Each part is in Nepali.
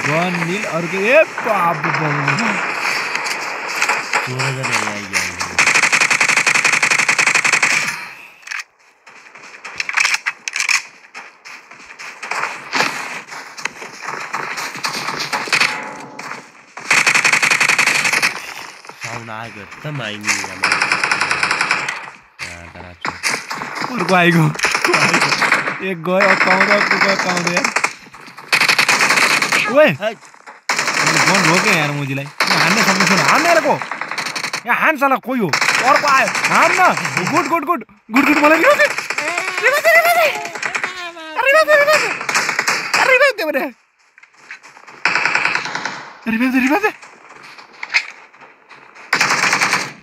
गन नील अर्को ए बाप बाबु अर्को आइगयो एक गयो काउँदै यार ओए गन रोके यार मुजीलाई हान्ने सक्नु छैन हान्ने यारको यहाँ हान साला कोही हो अर्को आयो हान्न गुड मलाई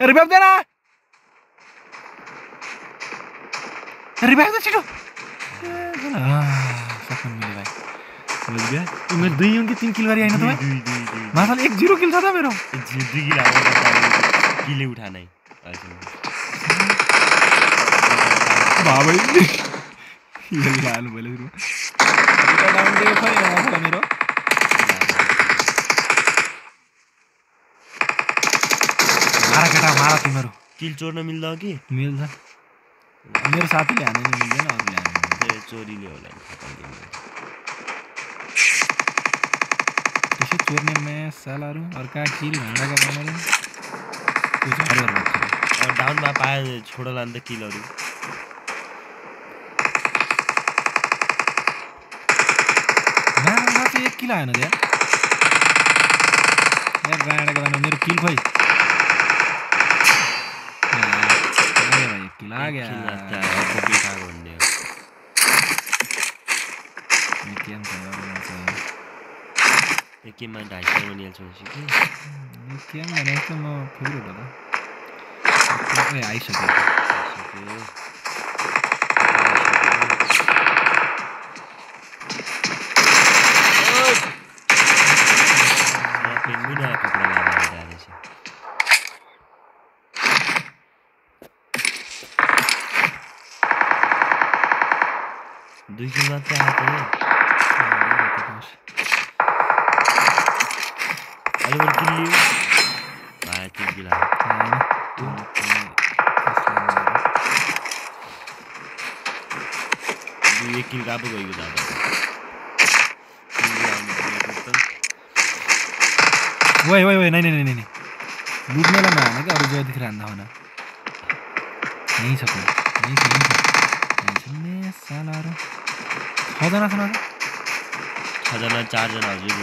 रिवाइव देना रिवाइव दे छिटो सक्नु मिले भाइ बुझ्यो मेरो 2 कि 3 किल गरी हैन त भाइ माथाले 1-0 किल छ त मेरो 2 किल किले उठानै बाबै यो लाल बोले सुरु এটা डाउन दिए खै माथाले मेरो मारा केटा मारा तिम्रो किल चोर्न मिल्छ कि मिल्छ मेरो साथीले हाने नि मिल्दैन अरूले हाने त्यो चोरीले होला त्यसै चोर्ने म्याच सालाहरु अर्का किल भाँडाका बनाएर त्यो झारेर राख्छ डाउनमा पाए छोडला नि त किलहरु नामा चाहिँ 1 किल आएन यार यार भाँडाका बनाएर मेरो किल खोइ किल आ गया कॉपी का भन्ने एटीएम छ एकीमा 250 मनियल छ कि एटीएम भने त म फेरि होला सबै आइसक्यो पेंगुइन कपडा लगाएर रहेछ 2 किल मात्र आएको हो अहिले किल लियो भाइ 3 किल आयो यो किल गाबो गयो दादा ओए नहीं लुट्नेलाई नहाने क्या अरू जति खान्दा हुन यही छ सालाहरु 6 जना छन् 6 जना 4 जना हजुर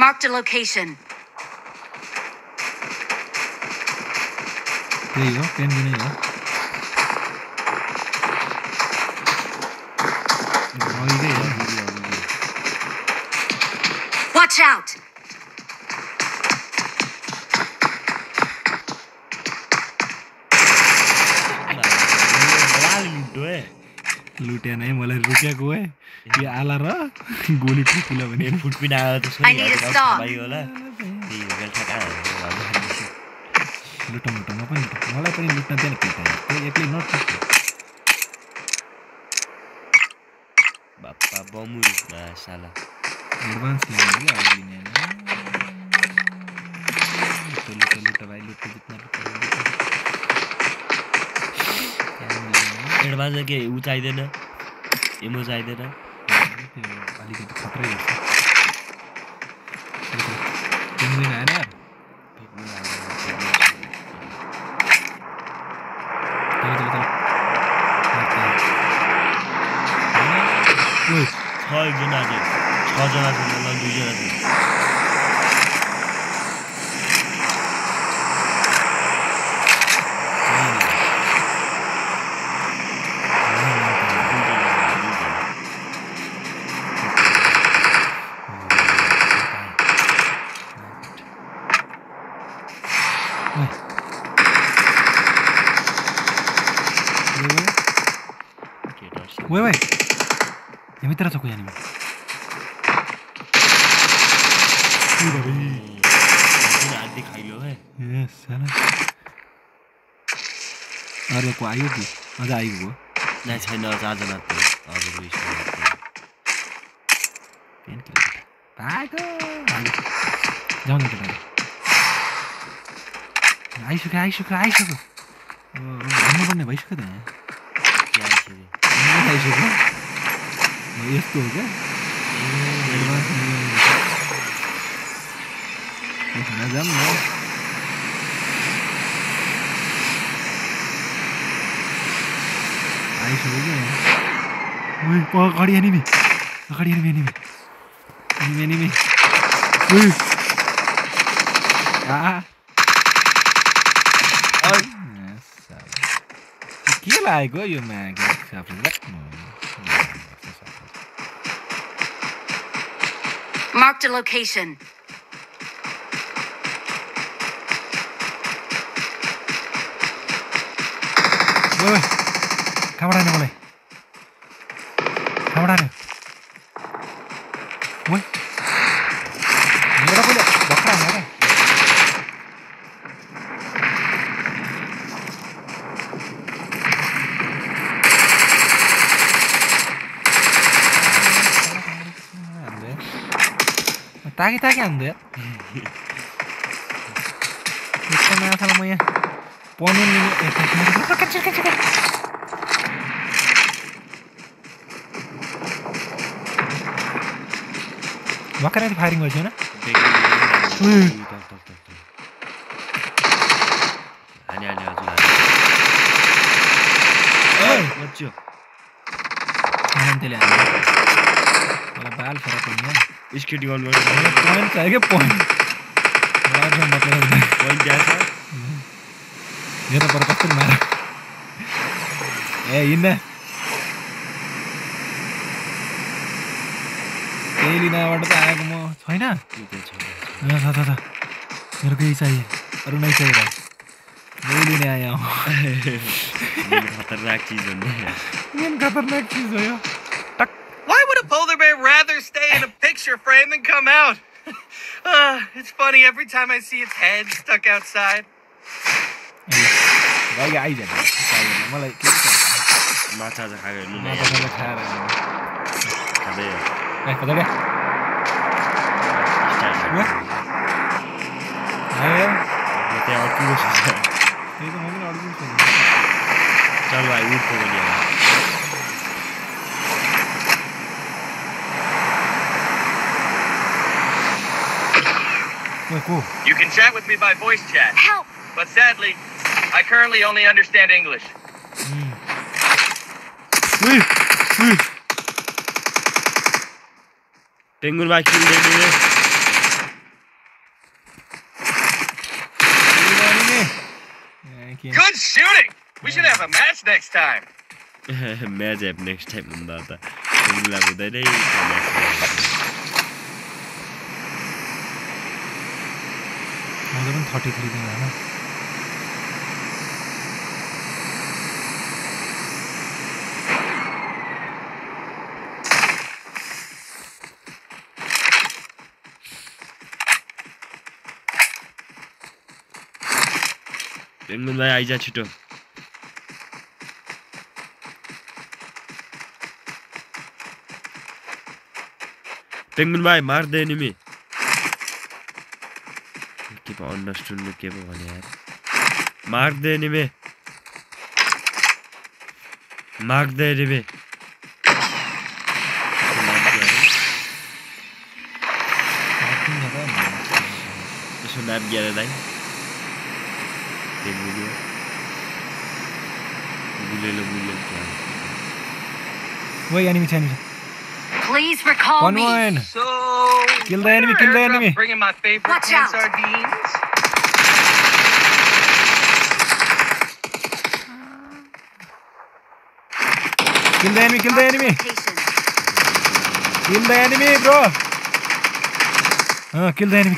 Marked a location. त्यही हो पेन्जिनै हो Watch out. लुट्या नै मलाई रुकेको है यो आला र गोली ठुकुला भने फुट पिन आयो त I need to stop. भाइ होला त्यही बेल ठका लुट्न पनि मलाई पनि लुट्न दिएन केटा त्यो एक्लै नट बाप्पा बमु साला एडभान्स लिने के अब लिने लुट भाइ लुट जितना एडभान्स के उ चाहिदैन एमो चाहिदैन अलिकति खतरै हुन्छ पेन्गुइन आएन यार ओइ 6 जना छ 2 जना छ Wait, wait. Ya me trazo con anime. आधी खाइ लो है Yes, साला. अरे को आयो कि अझ आइगयो नै छैन आज मात्र हजुर पेन किलर भागो जाउँ न केटा आइसक्यो भन्नुपर्ने भइसक्यो त आइसक्यो यस्तो हो क्या जाऊँ न आइसक्यो क्या अगाडि एनिमी के लागेको यो Marked a location. कहाँबाट आने मलाई कहाँबाट आने मेरा पहिले भर्खर आयो क्या ताकि हान्दै यस्तो माछालाई म यहाँ पनिर भर्खर फायरिङ गरेको छैन त्यसले मलाई बाल फरक हुने स्केट गर्नु पोइन्ट चाहियो क्या पोइन्ट यो त पर कस्तो मार ए हिँड्न केही लिनबाट त आएको म छैन छ मेरो केही चाहियो अरू नै चाहियो यही लिने आयो खतरनाक चिज हो मेन खतरनाक चिज हो यो Why would a polar bear rather stay in a picture frame than come out? It's funny, every time I see its head stuck outside. मलाई माछा चाहिँ खाएको हेर्नु खाएर खाँदै त्यहाँ अड्किएको छ चल भाइ उठ्को पनि You can chat with me by voice chat. Help! But sadly, I currently only understand English. Penguin भाइ किल दिने Good shooting! We should have a match next time. Match up next time भन्दा त पेंगुइनलाई हुँदैन मजा पनि 33 दिन हैन पेंगुइन भाइ आइजा छिटो पेंगुइन भाइ मार दे एनिमी के पो अन्डरस्टुन्ड के पो भने यार मार दे एनिमी यसो नाप गरे दाइ Wait, enemy. Please recall me. One. So, Kill the enemy, kill the airdrop enemy. Bringing my favorite Watch canned out. sardines. Kill the enemy. Location. Kill the enemy, bro. Kill the enemy.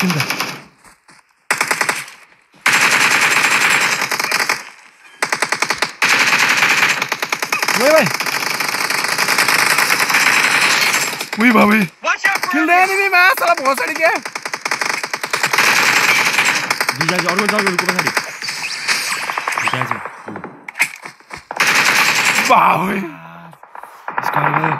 Wait. उही बाबे Watch out for kill they enemies. Enemy मा साला भोसडी के दुईटा चाहिँ अर्को जग्गाको पछाडि त्यहाँ छ बाबे स्कार गयो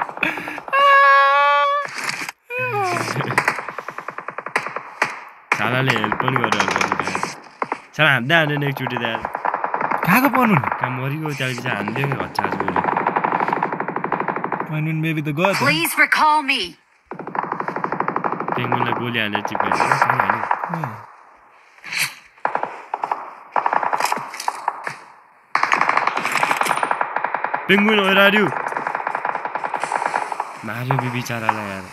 सालाले हेल्प पनि गरेर साला हान्दै हान्दैन एकचोटि त यार कहाँको पनुन काम मरिगयो त्यहाँपछि चाहिँ हान्दै हच्चा आज उसले पनुन बेबी त गयो त Please recall me. पेङ्गुनलाई गोली हालेर चिपाइदियो होइन पेङ्गुइन ओरार्यो मार्यो बिचारालाई यार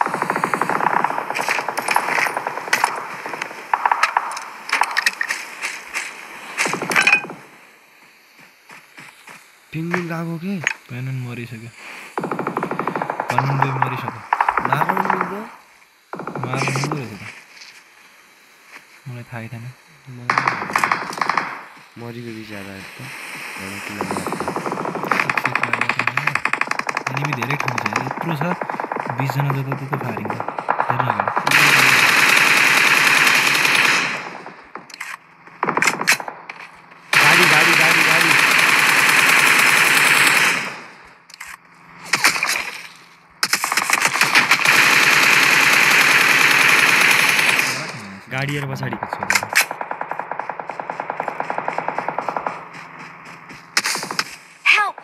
पेङ्गुइन गएको के पेनुन मरिसक्यो पनुन बेबी मरिसक्यो मार्नु मिल्दो मार्नु मिल्दो रहेछ त मलाई थाहै थिएन मरिगयो बिचारा त एनिमी धेरै ठाउँ छ यत्रो छ 20 जना जताततै फारिङ छ हेर्न अगाडि गाडी गाडी गाडी गाडी गाडी हेर पछाडि Help!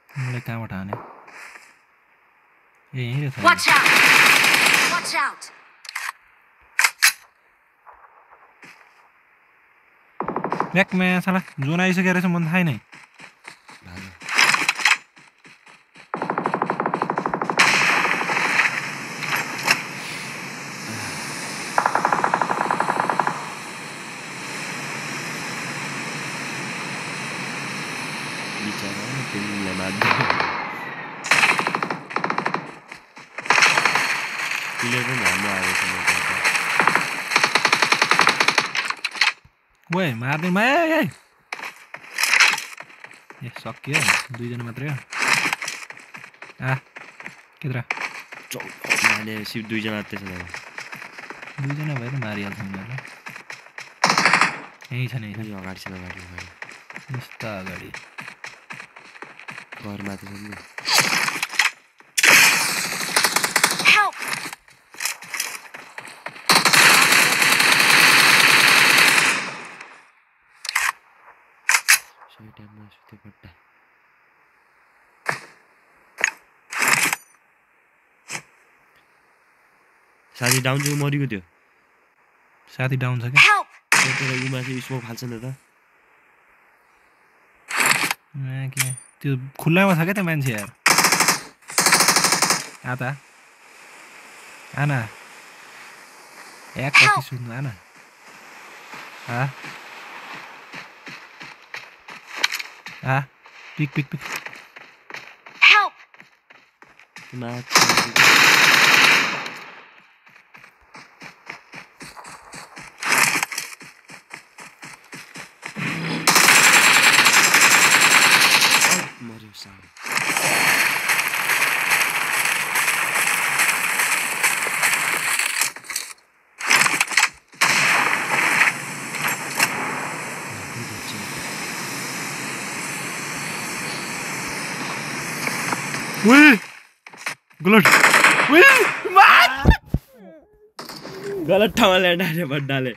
मलाई कहाँबाट हाने ए यहीँ रहेछ Watch out! Watch out! ब्याकमा साला जोन आइसकेको रहेछ मन थाहै नै बिचारा पेङ्गुइनलाई मार्दै प्लेयर पनि हाम्रो आएको छ ओए मार्दै मा ए सक्यो 2 जना मात्रै हो आ केद्रा माने सिप 2 जना मात्रै छ 2 जना भएर मारिहाल्छ उनीहरुलाई यही छ नि यो अगाडि छ अगाडि यस्ता अगाडि घरमा त छ नि Help! सही टाइममा सुते पट्टा साथी डाउन चाहिँ मरिको थियो साथी डाउन छ के Help! त्यतिखेर उमा चाहिँ स्मोक फाल्छ नि त के त्यो खुल्लामा छ के त्यो मान्छे यार आता आना एक कति सुन्नु आना पिक पिक पिक Help! मर्यो साह्रो गलत ठाउँमा ल्यान्ड हाने बड्डाले